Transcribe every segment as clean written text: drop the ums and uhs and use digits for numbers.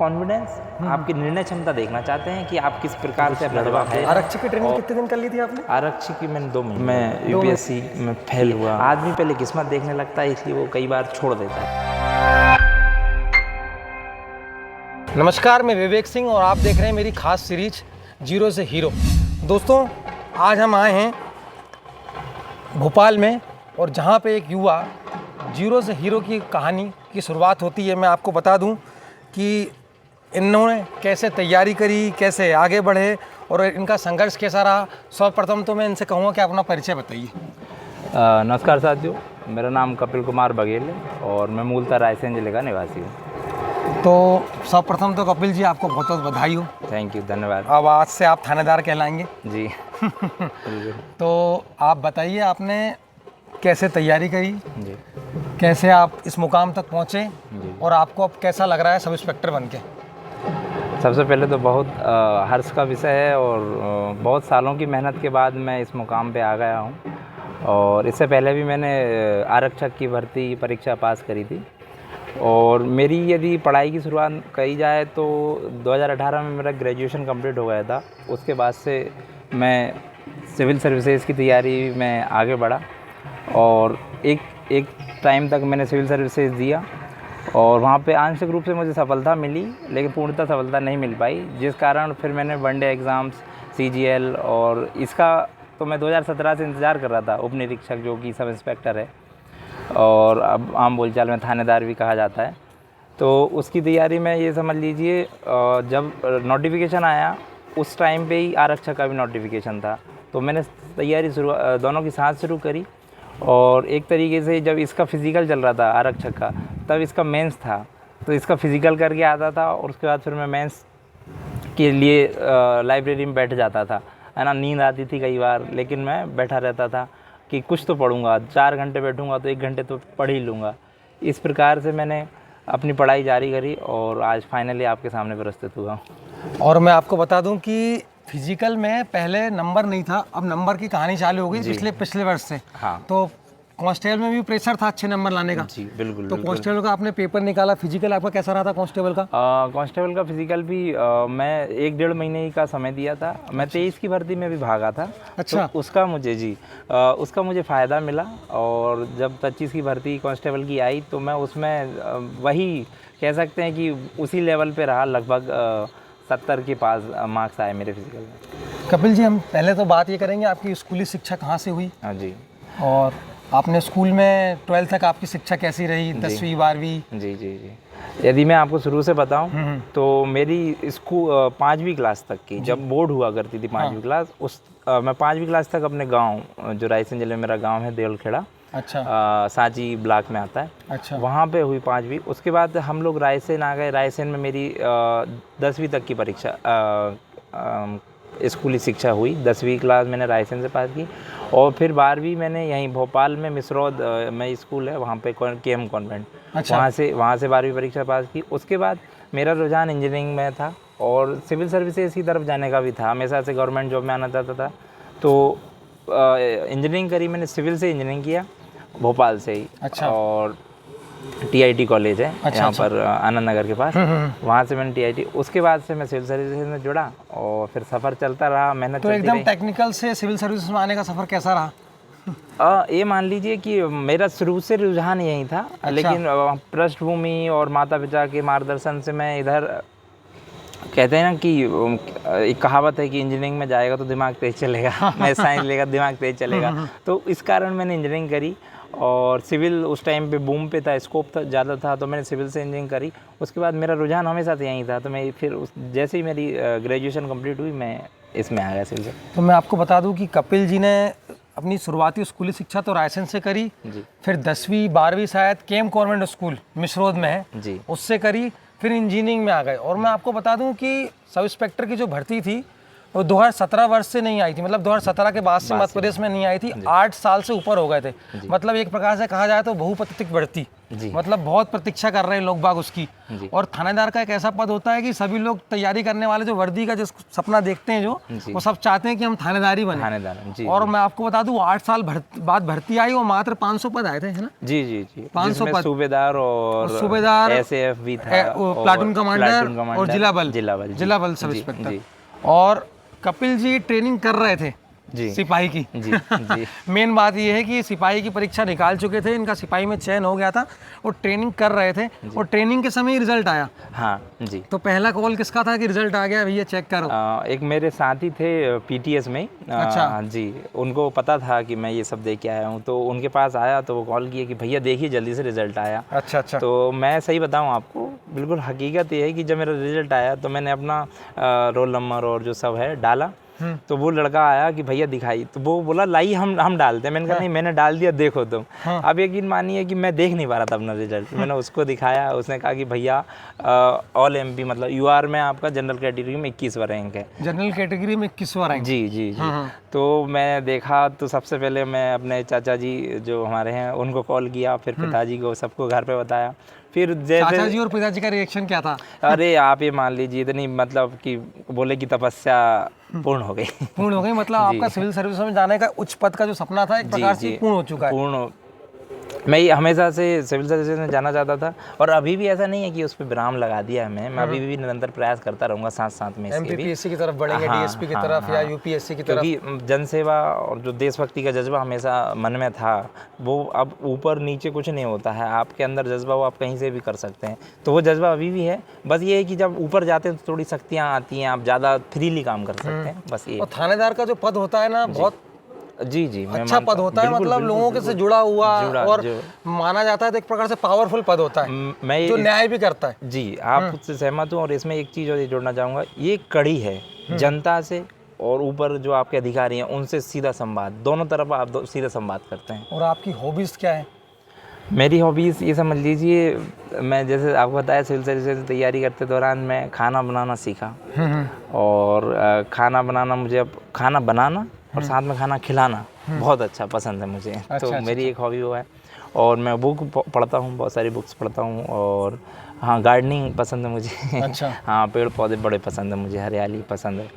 Confidence, आपकी निर्णय क्षमता देखना चाहते हैं कि आप किस प्रकार से लड़वा है। आरक्षक की ट्रेनिंग कितने दिन कर ली थी आपने? आरक्षक की मैंने 2 महीने, मैं यूपीएससी में फेल हुआ। आदमी पहले किस्मत देखने लगता है, इसलिए वो कई बार छोड़ देता है। नमस्कार, मैं विवेक सिंह और आप देख रहे हैं मेरी खास सीरीज जीरो से हीरो। दोस्तों, आज हम आए हैं भोपाल में और जहाँ पे एक युवा जीरो से हीरो की कहानी की शुरुआत होती है। मैं आपको बता दूं कि इन्होंने कैसे तैयारी करी, कैसे आगे बढ़े और इनका संघर्ष कैसा रहा। सर्वप्रथम तो मैं इनसे कहूँगा कि अपना परिचय बताइए। नमस्कार साथियों, मेरा नाम कपिल कुमार बघेल है और मैं मूलतः रायसेन जिले का निवासी हूँ। तो सर्वप्रथम तो कपिल जी, आपको बहुत बहुत बधाई हो। थैंक यू, धन्यवाद। अब आज से आप थानेदार कहलाएंगे जी। तो आप बताइए, आपने कैसे तैयारी करी जी कैसे आप इस मुकाम तक पहुँचे जी। और आपको अब कैसा लग रहा है सब इंस्पेक्टर बन के? सबसे पहले तो बहुत हर्ष का विषय है और बहुत सालों की मेहनत के बाद मैं इस मुकाम पे आ गया हूँ। और इससे पहले भी मैंने आरक्षक की भर्ती परीक्षा पास करी थी। और मेरी यदि पढ़ाई की शुरुआत करी जाए तो 2018 में मेरा ग्रेजुएशन कंप्लीट हो गया था। उसके बाद से मैं सिविल सर्विसेज की तैयारी में आगे बढ़ा और एक टाइम तक मैंने सिविल सर्विसेज दिया और वहाँ पे आंशिक रूप से मुझे सफलता मिली, लेकिन पूर्णतः सफलता नहीं मिल पाई, जिस कारण फिर मैंने वनडे एग्ज़ाम्स, सीजीएल और इसका तो मैं 2017 से इंतज़ार कर रहा था। उप निरीक्षक जो कि सब इंस्पेक्टर है और अब आम बोलचाल में थानेदार भी कहा जाता है, तो उसकी तैयारी में ये समझ लीजिए जब नोटिफिकेशन आया उस टाइम पे ही आरक्षक का भी नोटिफिकेशन था। तो मैंने तैयारी दोनों की साथ शुरू करी और एक तरीके से जब इसका फ़िज़िकल चल रहा था आरक्षक का, तब इसका मेंस था, तो इसका फ़िज़िकल करके आता था और उसके बाद फिर मैं मेंस के लिए लाइब्रेरी में बैठ जाता था, है ना। नींद आती थी कई बार, लेकिन मैं बैठा रहता था कि कुछ तो पढ़ूंगा, 4 घंटे बैठूंगा तो 1 घंटे तो पढ़ ही लूँगा। इस प्रकार से मैंने अपनी पढ़ाई जारी करी और आज फाइनली आपके सामने प्रस्तुत हुआ। और मैं आपको बता दूं कि फिजिकल में पहले नंबर नहीं था, अब नंबर की कहानी चालू हो गई पिछले वर्ष से। हाँ। तो कांस्टेबल में भी प्रेशर था अच्छे नंबर लाने का। जी बिल्कुल। तो कांस्टेबल का आपने पेपर निकाला, फिजिकल आपका कैसा रहा था कांस्टेबल का? कांस्टेबल का फिजिकल भी मैं 1-1.5 महीने का समय दिया था। मैं 23 की भर्ती में भी भागा था। अच्छा। तो उसका मुझे फ़ायदा मिला और जब 25 की भर्ती कांस्टेबल की आई तो मैं उसमें वही कह सकते हैं कि उसी लेवल पे रहा, लगभग 70 के पास मार्क्स आए मेरे फिजिकल में। कपिल जी, हम पहले तो बात ये करेंगे आपकी स्कूली शिक्षा कहाँ से हुई? हाँ जी। और आपने स्कूल में 12th तक आपकी शिक्षा कैसी रही, 10वीं 12वीं? जी। यदि मैं आपको शुरू से बताऊं तो मेरी स्कूल 5वीं क्लास तक की जब बोर्ड हुआ करती थी 5वीं क्लास, मैं 5वीं क्लास तक अपने गांव, जो रायसेन जिले में मेरा गांव है देवलखेड़ा, अच्छा, सांची ब्लॉक में आता है, अच्छा, वहाँ पे हुई 5वीं। उसके बाद हम लोग रायसेन आ गए। रायसेन में मेरी 10वीं तक की परीक्षा स्कूली शिक्षा हुई। 10वीं क्लास मैंने रायसेन से पास की और फिर 12वीं मैंने यहीं भोपाल में मिसरौद में स्कूल है, वहाँ पे केएम कॉन्वेंट, अच्छा, वहाँ से 12वीं परीक्षा पास की। उसके बाद मेरा रुझान इंजीनियरिंग में था और सिविल सर्विसेज की तरफ जाने का भी था। हमेशा से गवर्नमेंट जॉब में आना चाहता था, तो इंजीनियरिंग करी मैंने। सिविल से इंजीनियरिंग किया भोपाल से ही। अच्छा। और टीआईटी कॉलेज है यहाँ पर आनंद नगर के पास, वहाँ से मैंने टीआईटी। उसके बाद से मैं सिविल सर्विसेज में जुड़ा और फिर सफ़र चलता रहा, मेहनत तो एकदम टेक्निकल से सिविल सर्विस में आने का सफ़र कैसा रहा? ये मान लीजिए कि मेरा शुरू से रुझान यही था। अच्छा। लेकिन पृष्ठभूमि और माता पिता के मार्गदर्शन से मैं इधर, कहते हैं ना कि एक कहावत है कि इंजीनियरिंग में जाएगा तो दिमाग तेज चलेगा, मैं साइंस लेगा दिमाग तेज चलेगा, तो इस कारण मैंने इंजीनियरिंग करी। और सिविल उस टाइम पे बूम पे था, स्कोप था ज़्यादा था, तो मैंने सिविल से इंजीनियरिंग करी। उसके बाद मेरा रुझान हमेशा से यहीं था, तो मैं फिर जैसे ही मेरी ग्रेजुएशन कंप्लीट हुई मैं इसमें आ गया सिविल से। तो मैं आपको बता दूं कि कपिल जी ने अपनी शुरुआती स्कूली शिक्षा तो रायसेन से करी जी। फिर 10वीं 12वीं शायद केएम कॉन्वेंट स्कूल मिसरौद में है जी, उससे करी, फिर इंजीनियरिंग में आ गए। और मैं आपको बता दूं कि सब इंस्पेक्टर की जो भर्ती थी वो 2017 वर्ष से नहीं आई थी, मतलब 2017 के बाद से मध्य प्रदेश में नहीं आई थी। 8 साल से ऊपर हो गए थे, मतलब एक प्रकार से कहा जाए तो बहुपतिक भर्ती जी। मतलब बहुत प्रतीक्षा कर रहे हैं लोग बाग उसकी। जी। और थानेदार का एक ऐसा पद होता है कि सभी लोग तैयारी करने वाले जो वर्दी का जो सपना देखते हैं जो, जी। वो सब चाहते हैं कि हम थानेदारी बने। थानेदार, जी। और मैं आपको बता दूं 8 साल बाद भर्ती आई और मात्र 500 पद आए थे, है ना? जी जी जी, 500 जिसमें पद। सूबेदार और सूबेदार, एसएएफ भी था, और प्लाटून कमांडर और जिला बल जिला बल सब जी, इंस्पेक्टर। जी और कपिल जी ट्रेनिंग कर रहे थे जी सिपाही की। जी जी मेन बात ये है कि सिपाही की परीक्षा निकाल चुके थे, इनका सिपाही में चयन हो गया था और ट्रेनिंग कर रहे थे, और ट्रेनिंग के समय ही रिजल्ट आया। हाँ जी। तो पहला कॉल किसका था कि रिजल्ट आ गया भैया चेक करो? एक मेरे साथी थे पीटीएस में। अच्छा। जी, उनको पता था कि मैं ये सब दे के आया हूँ, तो उनके पास आया तो वो कॉल किए कि भैया देखिए जल्दी से रिजल्ट आया। अच्छा अच्छा। तो मैं सही बताऊँ आपको, बिल्कुल हकीकत ये है कि जब मेरा रिजल्ट आया तो मैंने अपना रोल नंबर और जो सब है डाला, तो वो लड़का आया कि भैया दिखाई, तो वो बोला लाई हम डालते हैं। मैंने कहा नहीं, मैंने डाल दिया, देखो तुम। अब यकीन मानिए कि मैं देख नहीं पा रहा था अपना रिजल्ट। मैंने उसको दिखाया, उसने कहा कि भैया ऑल एमपी मतलब यूआर में आपका जनरल कैटेगरी में 21वां रैंक है। जनरल कैटेगरी में 21वां रैंक? जी जी जी। तो मैं देखा तो सबसे पहले मैं अपने चाचा जी जो हमारे हैं उनको कॉल किया, फिर पिताजी को, सबको घर पे बताया। फिर चाचा जी और पिताजी का रिएक्शन क्या था? अरे आप ये मान लीजिए इतनी मतलब कि बोले कि तपस्या पूर्ण हो गई। पूर्ण हो गई मतलब आपका सिविल सर्विस में जाने का उच्च पद का जो सपना था एक प्रकार से पूर्ण हो चुका है। पूर्ण। मैं हमेशा से सिविल सर्विसेज में जाना चाहता था, और अभी भी ऐसा नहीं है कि उस पर विराम लगा दिया है। मैं अभी भी निरंतर प्रयास करता रहूँगा साथ साथ में। एमपीपीएससी की तरफ बढ़ेंगे, डीएसपी की तरफ या यूपीएससी की तरफ? क्योंकि जनसेवा और जो देशभक्ति का जज्बा हमेशा मन में था, वो अब ऊपर नीचे कुछ नहीं होता है, आपके अंदर जज्बा वो आप कहीं से भी कर सकते हैं। तो वो जज्बा अभी भी है, बस ये है कि जब ऊपर जाते हैं तो थोड़ी शक्तियाँ आती हैं, आप ज़्यादा फ्रीली काम कर सकते हैं, बस ये। और थानेदार का जो पद होता है ना, बहुत जी जी, अच्छा पद होता है, मतलब लोगों के से जुड़ा हुआ और माना जाता है तो एक प्रकार से पावरफुल पद होता है, मैं जो न्याय भी करता है। जी, आप उससे सहमत हूँ। और इसमें एक चीज़ और जोड़ना चाहूँगा, ये कड़ी है जनता से और ऊपर जो आपके अधिकारी हैं उनसे सीधा संवाद, दोनों तरफ आप सीधा संवाद करते हैं। और आपकी हॉबीज़ क्या है? मेरी हॉबीज़ ये समझ लीजिए, मैं जैसे आपको बताया सिविल सर्विसेज की तैयारी करते दौरान मैं खाना बनाना सीखा, और खाना बनाना मुझे, अब खाना बनाना और साथ में खाना खिलाना बहुत अच्छा पसंद है मुझे। तो मेरी एक हॉबी वो है। और मैं बुक पढ़ता हूँ, बहुत सारी बुक्स पढ़ता हूँ। और हाँ, गार्डनिंग पसंद है मुझे। अच्छा। हाँ, पेड़ पौधे बड़े पसंद है मुझे, हरियाली पसंद है,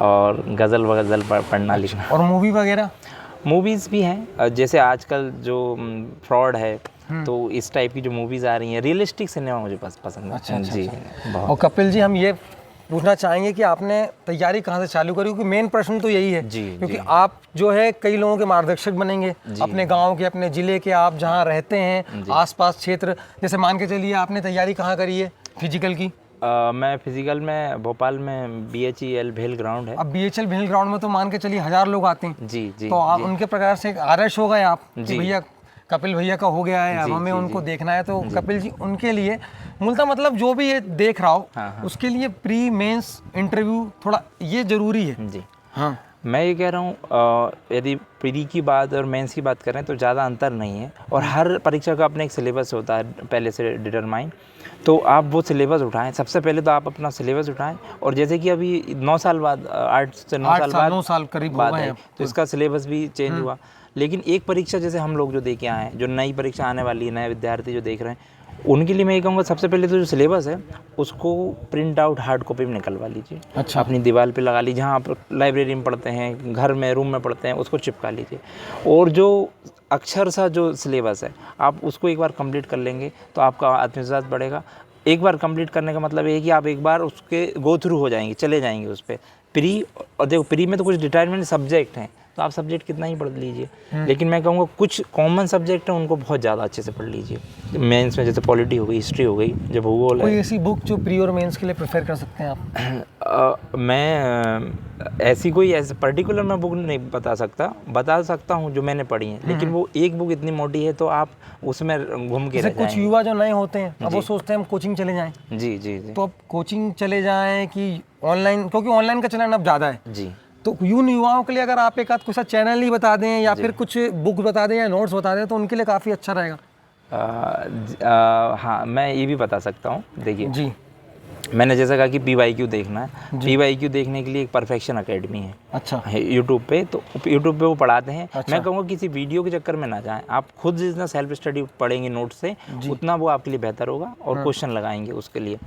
और गज़ल वगज़ल पढ़ना लिखना। और मूवी वगैरह? मूवीज़ भी हैं, जैसे आजकल जो फ्रॉड है, तो इस टाइप की जो मूवीज़ आ रही हैं, रियलिस्टिक सिनेमा मुझे पसंद है। अच्छा, जी बहुत। और कपिल जी, हम ये पूछना चाहेंगे कि आपने तैयारी कहाँ से चालू करी? क्योंकि मेन प्रश्न तो यही है जी, क्योंकि आप जो है कई लोगों के मार्गदर्शक बनेंगे, अपने गांव के, अपने ज़िले के, आप जहाँ रहते हैं आसपास क्षेत्र, जैसे मान के चलिए आपने तैयारी कहाँ करी है फिजिकल की? मैं फिजिकल में भोपाल में BHEL भेल ग्राउंड है। अब BHEL भेल ग्राउंड में तो मान के चलिए 1000 लोग आते हैं। जी जी। तो आप उनके प्रकार से आदर्श हो गए आप कि भैया कपिल भैया का हो गया है, अब हमें उनको देखना है। तो कपिल जी उनके लिए मूलतः मतलब जो भी ये देख रहा हो, उसके लिए प्री मेंस इंटरव्यू थोड़ा ये जरूरी है। जी हाँ, मैं ये कह रहा हूँ, यदि प्री की बात और मेंस की बात करें तो ज़्यादा अंतर नहीं है, और हर परीक्षा का अपना एक सिलेबस होता है पहले से डिटरमाइन। तो आप वो सिलेबस उठाएं, सबसे पहले तो आप अपना सिलेबस उठाएं। और जैसे कि अभी 9 साल बाद, 8 से 9 साल बाद, 9 साल करीब बाद है, तो इसका सिलेबस भी चेंज हुआ। लेकिन एक परीक्षा जैसे हम लोग जो दे के आए हैं, जो नई परीक्षा आने वाली है, नए विद्यार्थी जो देख रहे हैं, उनके लिए मैं ये कहूँगा सबसे पहले तो जो सिलेबस है उसको प्रिंट आउट हार्ड कॉपी में निकलवा लीजिए। अच्छा। अपनी दीवार पे लगा लीजिए, जहाँ आप लाइब्रेरी में पढ़ते हैं, घर में रूम में पढ़ते हैं, उसको चिपका लीजिए। और जो अक्षर सा जो सिलेबस है, आप उसको एक बार कंप्लीट कर लेंगे तो आपका आत्मविश्वास बढ़ेगा। एक बार कंप्लीट करने का मतलब ये है कि आप एक बार उसके गो थ्रू हो जाएंगे, चले जाएंगे उस पर। प्री, और देखो प्री में तो कुछ डिटरमिनेंट सब्जेक्ट हैं, तो आप सब्जेक्ट कितना ही पढ़ लीजिए, लेकिन मैं कहूँगा कुछ कॉमन सब्जेक्ट हैं उनको बहुत ज़्यादा अच्छे से पढ़ लीजिए। मेंस में जैसे पॉलिटी हो गई, हिस्ट्री हो गई, जो भूगोल है। कोई ऐसी बुक जो प्री और मेंस के लिए प्रेफर कर सकते हैं आप? मैं ऐसी कोई ऐसे पर्टिकुलर मैं बुक नहीं बता सकता हूँ जो मैंने पढ़ी है, लेकिन वो एक बुक इतनी मोटी है तो आप उसमें घूम के रह जाएंगे। कुछ युवा जो नए होते हैं अब वो सोचते हैं हम कोचिंग चले जाएं। जी जी जी। तो अब कोचिंग चले जाएं कि ऑनलाइन, क्योंकि ऑनलाइन का चलन अब ज़्यादा है जी, तो यून युवाओं के लिए अगर आप एक आध कुछ चैनल ही बता दें या फिर कुछ बुक बता दें या नोट्स बता दें तो उनके लिए काफ़ी अच्छा रहेगा। हाँ, मैं ये भी बता सकता हूँ। देखिए जी, मैंने जैसा कहा कि PYQ देखना है, PYQ देखने के लिए एक परफेक्शन अकेडमी है, अच्छा, यूट्यूब पे। तो यूट्यूब पे वो पढ़ाते हैं। अच्छा। मैं कहूँगा किसी वीडियो के चक्कर में ना जाएं, आप खुद जितना सेल्फ स्टडी पढ़ेंगे नोट से उतना वो आपके लिए बेहतर होगा और क्वेश्चन लगाएंगे उसके लिए।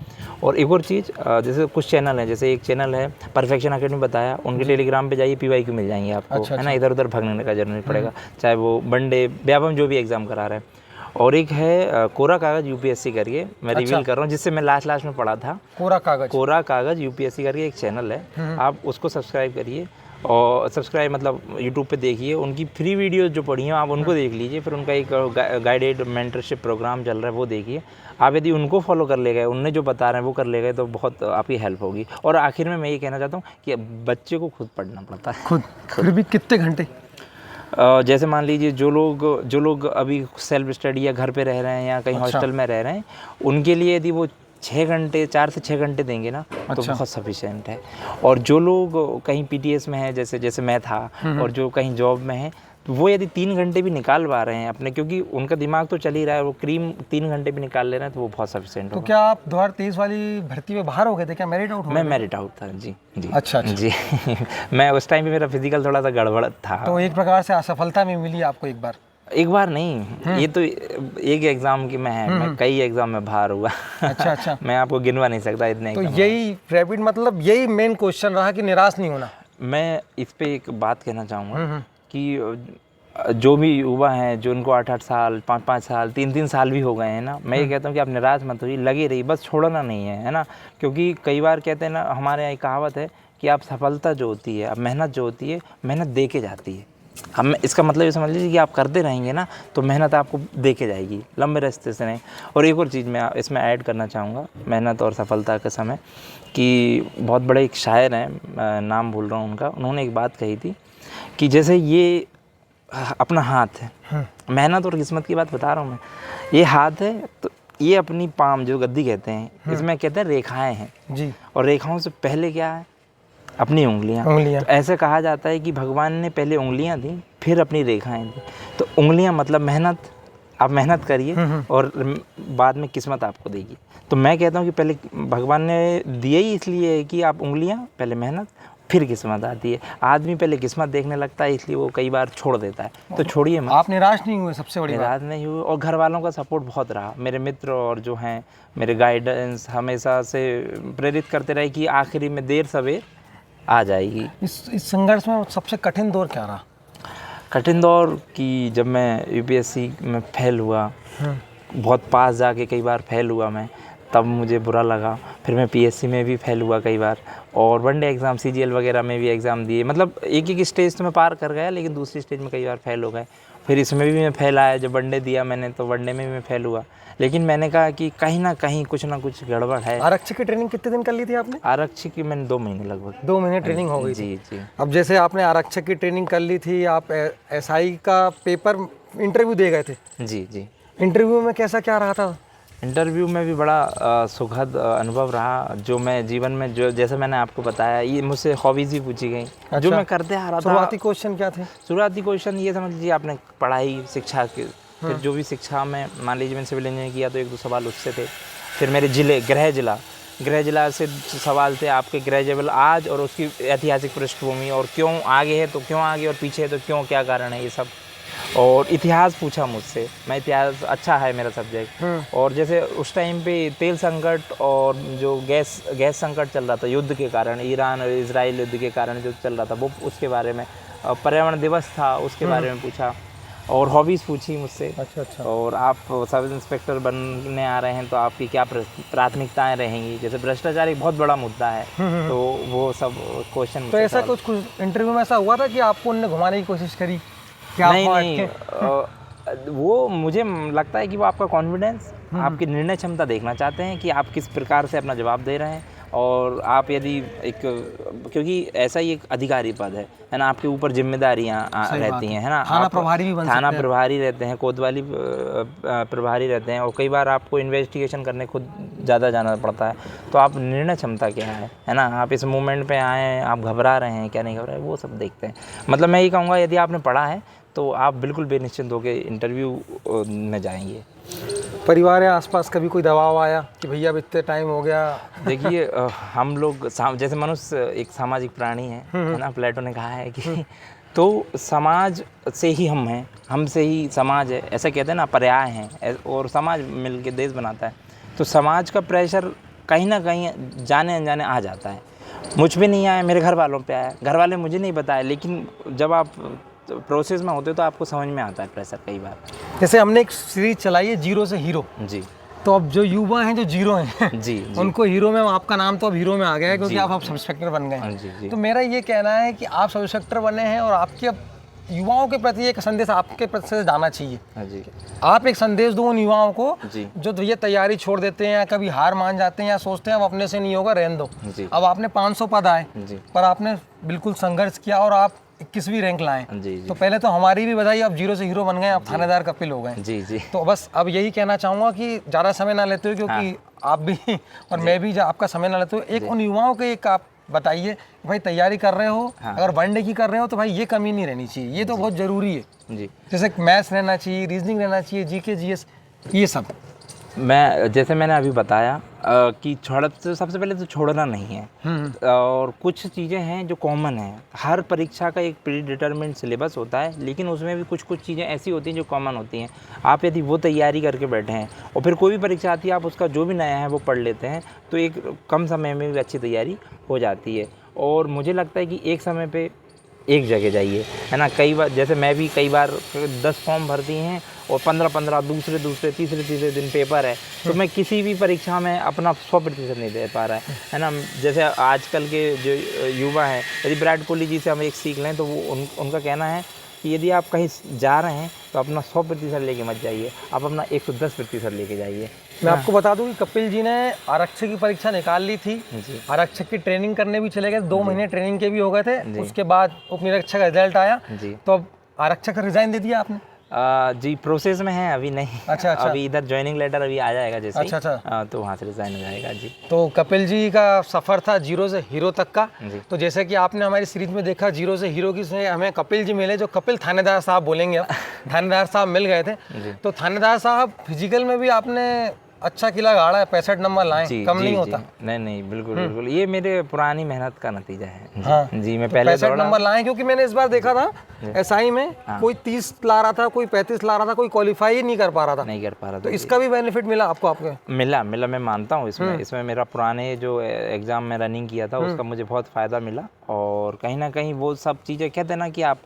और एक और चीज़, जैसे कुछ चैनल है, जैसे एक चैनल है परफेक्शन अकेडमी बताया, उनके टेलीग्राम पे जाइए, PYQ मिल जाएंगे आपको, है ना, इधर उधर भागने का जरूरत नहीं पड़ेगा, चाहे वो वनडे व्यापम जो भी एग्ज़ाम करा रहे हैं। और एक है कोरा कागज़ UPSC करके, मैं रिवील कर रहा हूँ, जिससे मैं लास्ट में पढ़ा था। कोरा कागज़ UPSC करके एक चैनल है, आप उसको सब्सक्राइब करिए। और सब्सक्राइब मतलब यूट्यूब पे देखिए, उनकी फ्री वीडियो जो पढ़ी हैं आप उनको देख लीजिए। फिर उनका एक गाइडेड मेंटरशिप प्रोग्राम चल रहा है, वो देखिए। आप यदि उनको फॉलो कर ले गए, उनने जो बता रहे हैं वो कर ले गए, तो बहुत आपकी हेल्प होगी। और आखिर में मैं ये कहना चाहता हूँ कि बच्चे को खुद पढ़ना पड़ता है, खुद। फिर भी कितने घंटे? जैसे मान लीजिए जो लोग अभी सेल्फ स्टडी या घर पे रह रहे हैं या कहीं हॉस्टल में रह रहे हैं, उनके लिए यदि वो 6 घंटे 4 से 6 घंटे देंगे ना, तो बहुत सफिशिएंट है। और जो लोग कहीं PTS में है, जैसे मैं था, और जो कहीं जॉब में है, तो वो यदि 3 घंटे भी निकाल पा रहे हैं अपने, क्योंकि उनका दिमाग तो चल ही रहा है, वो 3 घंटे भी निकाल ले रहे हैं, तो वो बहुत सफिशिएंट तो क्या आप 2023 वाली भर्ती में बाहर हो गए थे क्या? मेरिट आउट हो मैं मेरिट आउट था जी। अच्छा। जी मैं उस टाइम पे मेरा फिजिकल थोड़ा सा गड़बड़ था, तो एक प्रकार से असफलता में मिली आपको एक बार नहीं, ये तो एक एग्ज़ाम की मैं कई एग्ज़ाम में बाहर हुआ। अच्छा। मैं आपको गिनवा नहीं सकता इतने। तो यही रैपिड मतलब यही मेन क्वेश्चन रहा कि निराश नहीं होना। मैं इस पे एक बात कहना चाहूँगा कि जो भी युवा हैं, जो उनको 8-8 साल 5-5 साल 3-3 साल भी हो गए हैं ना, मैं ये कहता हूँ कि आप निराश मत होइए, लगे रहिए, बस छोड़ना नहीं है ना। क्योंकि कई बार कहते हैं ना, हमारे यहाँ एक कहावत है कि आप सफलता जो होती है, अब मेहनत जो होती है, मेहनत दे के जाती है। हम इसका मतलब ये समझ लीजिए कि आप करते रहेंगे ना, तो मेहनत आपको दे के जाएगी, लंबे रास्ते से नहीं। और एक और चीज़ मैं इसमें ऐड करना चाहूँगा मेहनत और सफलता के समय, कि बहुत बड़े एक शायर हैं, नाम भूल रहा हूँ उनका, उन्होंने एक बात कही थी कि जैसे ये अपना हाथ है, मेहनत और किस्मत की बात बता रहा हूँ मैं, ये हाथ है, तो ये अपनी पाम जो गद्दी कहते हैं, इसमें कहते हैं रेखाएँ हैं जी, और रेखाओं से पहले क्या है? अपनी उंगलियां। तो ऐसे कहा जाता है कि भगवान ने पहले उंगलियां दी, फिर अपनी रेखाएं दी। तो उंगलियां मतलब मेहनत, आप मेहनत करिए और बाद में किस्मत आपको देगी। तो मैं कहता हूँ कि पहले भगवान ने दिया ही इसलिए है कि आप उंगलियां, पहले मेहनत, फिर किस्मत आती है। आदमी पहले किस्मत देखने लगता है, इसलिए वो कई बार छोड़ देता है। तो छोड़िए मत। आप निराश नहीं हुए, सबसे बड़ी निराश नहीं हुए। और घर वालों का सपोर्ट बहुत रहा, मेरे मित्र और जो हैं मेरे गाइडेंस हमेशा से प्रेरित करते रहे कि आखिरी में देर सवेर आ जाएगी। इस संघर्ष में सबसे कठिन दौर क्या रहा? कठिन दौर कि जब मैं UPSC में फेल हुआ, बहुत पास जाके कई बार फेल हुआ मैं, तब मुझे बुरा लगा। फिर मैं PSC में भी फेल हुआ कई बार, और वनडे एग्ज़ाम CGL वगैरह में भी एग्ज़ाम दिए। मतलब एक स्टेज तो मैं पार कर गया, लेकिन दूसरी स्टेज में कई बार फेल हो गए। फिर इसमें भी मैं फेल आया, जब वनडे दिया मैंने, तो वनडे में भी मैं फेल हुआ। लेकिन मैंने कहा कि कहीं ना कहीं कुछ ना कुछ गड़बड़ है। आरक्षक की ट्रेनिंग कितने दिन कर ली थी आपने? आरक्षक की मैंने 2 महीने लगभग 2 महीने ट्रेनिंग हो गई जी जी। अब जैसे आपने आरक्षक की ट्रेनिंग कर ली थी, आप SI का पेपर इंटरव्यू दे गए थे? जी जी। इंटरव्यू में कैसा क्या रहा था? इंटरव्यू में भी बड़ा सुखद अनुभव रहा। जो मैं जीवन में, जो जैसे मैंने आपको बताया, ये मुझसे हॉबीज़ ही पूछी गई। अच्छा। जो मैं करते आ रहा था। शुरुआती क्वेश्चन क्या थे? शुरुआती क्वेश्चन ये समझ लीजिए, आपने पढ़ाई शिक्षा के, फिर जो भी शिक्षा में, मान लीजिए मैंने सिविल इंजीनियरिंग किया तो 1-2 सवाल उससे थे। फिर मेरे गृह जिला से सवाल थे आपके, गृह जिला आज और उसकी ऐतिहासिक पृष्ठभूमि, और क्यों आगे है तो क्यों आगे, और पीछे है तो क्यों, क्या कारण है, ये सब। और इतिहास पूछा मुझसे, मैं इतिहास अच्छा है मेरा सब्जेक्ट। और जैसे उस टाइम पे तेल संकट और जो गैस संकट चल रहा था युद्ध के कारण, ईरान और इजराइल युद्ध के कारण जो चल रहा था, वो उसके बारे में। पर्यावरण दिवस था, उसके बारे में पूछा। और हॉबीज़ पूछी मुझसे। अच्छा। और आप सब इंस्पेक्टर बनने आ रहे हैं तो आपकी क्या प्राथमिकताएं रहेंगी, जैसे भ्रष्टाचार एक बहुत बड़ा मुद्दा है, तो वो सब क्वेश्चन। तो ऐसा कुछ इंटरव्यू में ऐसा हुआ था कि आपको उन्होंने घुमाने की कोशिश करी? नहीं, वो मुझे लगता है कि वो आपका कॉन्फिडेंस, आपकी निर्णय क्षमता देखना चाहते हैं कि आप किस प्रकार से अपना जवाब दे रहे हैं। और आप यदि क्योंकि ऐसा ही एक अधिकारी पद है ना, आपके ऊपर जिम्मेदारियां रहती हैं, है ना। थाना प्रभारी भी बन सकते हैं। थाना प्रभारी रहते हैं, कोतवाली प्रभारी रहते हैं, और कई बार आपको इन्वेस्टिगेशन करने खुद ज़्यादा जाना पड़ता है। तो आप निर्णय क्षमता क्या है ना, आप इस मूवमेंट पे आए हैं, आप घबरा रहे हैं क्या नहीं घबरा रहे, वो सब देखते हैं। मतलब मैं ये कहूँगा, यदि आपने पढ़ा है तो आप बिल्कुल बेनिश्चिंत होकर इंटरव्यू में जाएंगे। परिवार या आसपास कभी कोई दबाव आया कि भैया अब इतने टाइम हो गया? देखिए हम लोग जैसे मनुष्य एक सामाजिक प्राणी है ना, प्लेटो ने कहा है कि तो समाज से ही हम हैं, हमसे ही समाज है, ऐसा कहते हैं ना, पर्याय हैं, और समाज मिल के देश बनाता है। तो समाज का प्रेशर कहीं ना कहीं जाने अनजाने आ जाता है। मुझ पे नहीं आया, मेरे घर वालों पे आया, घर वाले मुझे नहीं बताया, लेकिन जब आप प्रोसेस में होते हो तो आपको समझ में आता है प्रेशर कई बार। जैसे हमने एक सीरीज चलाई है जीरो से हीरो, जी, तो अब जो युवा हैं जो जीरो हैं जी, उनको हीरो में, आपका नाम तो अब हीरो में आ गया है क्योंकि आप सब इंस्पेक्टर बन गए हैं। जी। तो मेरा ये कहना है कि आप सब इंस्पेक्टर बने हैं और आपके अब युवाओं के प्रति एक संदेश आपके प्रति से जाना चाहिए। जी, आप एक संदेश दो उन युवाओं को जी, जो ये तैयारी छोड़ देते हैं या कभी हार मान जाते हैं या सोचते हैं अब अपने से नहीं होगा, रहने दो। जी, अब आपने 500 पद आए जी, पर आपने बिल्कुल संघर्ष किया और आप 21वीं रैंक लाए। जी, तो पहले तो हमारी भी बधाई, आप जीरो से हीरो बन गए, आप थानेदार कपिल हो गए। जी, जी, तो बस अब यही कहना चाहूँगा कि ज़्यादा समय ना लेते हो क्योंकि आप भी और मैं भी आपका समय ना लेते हो, एक उन युवाओं के एक आप बताइए भाई तैयारी कर रहे हो, अगर वनडे की कर रहे हो तो भाई ये कमी नहीं रहनी चाहिए, ये तो बहुत ज़रूरी है। जी। जैसे मैथ्स रहना चाहिए, रीजनिंग रहना चाहिए, जीके जीएस, ये सब। मैं जैसे मैंने अभी बताया कि सबसे पहले तो छोड़ना नहीं है, और कुछ चीज़ें हैं जो कॉमन हैं। हर परीक्षा का एक प्री डिटरमिन्ड सिलेबस होता है, लेकिन उसमें भी कुछ चीज़ें ऐसी होती हैं जो कॉमन होती हैं। आप यदि वो तैयारी करके बैठे हैं और फिर कोई भी परीक्षा आती है, आप उसका जो भी नया है वो पढ़ लेते हैं, तो एक कम समय में भी अच्छी तैयारी हो जाती है। और मुझे लगता है कि एक समय पे एक जगह जाइए, है ना। कई बार जैसे मैं भी कई बार 10 फॉर्म भर दिए हैं और 15 दूसरे तीसरे दिन पेपर है, तो मैं किसी भी परीक्षा में अपना 100% नहीं दे पा रहा है ना। जैसे आजकल के जो युवा हैं, यदि विराट कोहली जी से हम एक सीख लें तो वो उनका कहना है कि यदि आप कहीं जा रहे हैं तो अपना 100% लेके मत जाइए, आप अपना 110% लेके जाइए। मैं आपको बता दूं कि कपिल जी ने आरक्षक की परीक्षा निकाल ली थी, आरक्षक की ट्रेनिंग करने भी चले गए, 2 महीने ट्रेनिंग के भी हो गए थे। उसके बाद उप निरीक्षक का रिजल्ट आया, तो अब आरक्षक का रिजाइन दे दिया आपने? जी, प्रोसेस में है, अभी नहीं। अच्छा। अभी इधर ज्वाइनिंग लेटर अभी आ जाएगा जैसे ही। अच्छा। तो वहाँ से रिजाइन हो जाएगा। जी। तो कपिल जी का सफ़र था जीरो से हीरो तक का। जी। तो जैसे कि आपने हमारी सीरीज में देखा, जीरो से हीरो की से हमें कपिल जी मिले, जो कपिल थानेदार साहब बोलेंगे अब थानेदार साहब मिल गए थे। तो थानेदार साहब फिजिकल में भी आपने अच्छा किला गाड़ा है, 65 नंबर लाए, कम नहीं होता। नहीं, बिल्कुल ये मेरे पुरानी मेहनत का नतीजा है। हाँ जी, मैं पहले 65 नंबर लाए, क्योंकि मैंने इस बार देखा था एसआई में कोई 30 ला रहा था, कोई 35 ला रहा था, कोई क्वालिफाई ही नहीं कर पा रहा था। तो इसका भी बेनिफिट मिला आपको? आपके मिला, मैं मानता हूँ इसमें मेरा पुराने जो एग्ज़ाम में रनिंग किया था उसका मुझे बहुत फ़ायदा मिला। और कहीं ना कहीं वो सब चीज़ें कहते हैं ना कि आप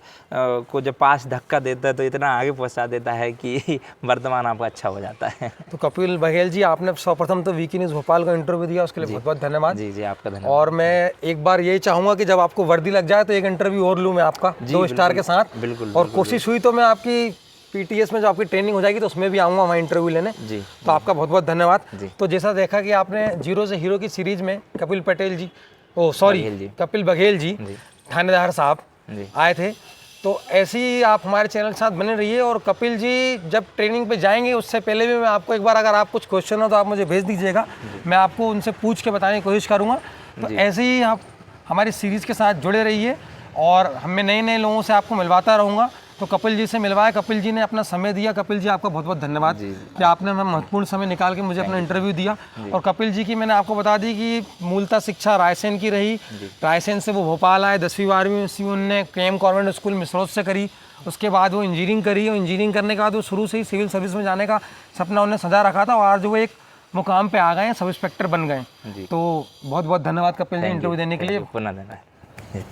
को जब पास धक्का देता है तो इतना आगे पहुँचा देता है कि वर्तमान आपका अच्छा हो जाता है। तो कपिल बघेल जी, आपने सर्वप्रथम तो वीकी न्यूज़ भोपाल का इंटरव्यू दिया, उसके लिए बहुत बहुत धन्यवाद। जी, आपका धन्यवाद। और मैं एक बार यही चाहूँगा कि जब आपको वर्दी लग जाए तो एक इंटरव्यू और लूँ मैं आपका 2 स्टार के साथ। बिल्कुल। और कोशिश हुई तो मैं आपकी पीटीएस में जो आपकी ट्रेनिंग हो जाएगी तो उसमें भी आऊँगा वहाँ इंटरव्यू लेने। जी। तो आपका बहुत बहुत धन्यवाद। तो जैसा देखा कि आपने जीरो से हीरो की सीरीज में कपिल बघेल जी थानेदार साहब आए थे, तो ऐसे ही आप हमारे चैनल के साथ बने रहिए। और कपिल जी जब ट्रेनिंग पे जाएंगे उससे पहले भी मैं आपको एक बार, अगर आप कुछ क्वेश्चन हो तो आप मुझे भेज दीजिएगा, मैं आपको उनसे पूछ के बताने की कोशिश करूँगा। तो ऐसे ही आप हमारी सीरीज़ के साथ जुड़े रहिए और मैं नए लोगों से आपको मिलवाता रहूँगा। तो कपिल जी से मिलवाया, कपिल जी ने अपना समय दिया। कपिल जी आपका बहुत बहुत धन्यवाद कि आपने महत्वपूर्ण समय निकाल के मुझे अपना इंटरव्यू दिया। और कपिल जी की मैंने आपको बता दी कि मूलतः शिक्षा रायसेन की रही, रायसेन से वो भोपाल आए, 10वीं 12वीं उन्होंने केएम कॉन्वेंट स्कूल मिसरोद से करी। उसके बाद वो इंजीनियरिंग करी और इंजीनियरिंग करने के बाद वो शुरू से ही सिविल सर्विस में जाने का सपना उन्हें सजा रखा था और आज वो एक मुकाम पे आ गए हैं, सब इंस्पेक्टर बन गए। तो बहुत बहुत धन्यवाद कपिल जी इंटरव्यू देने के लिए।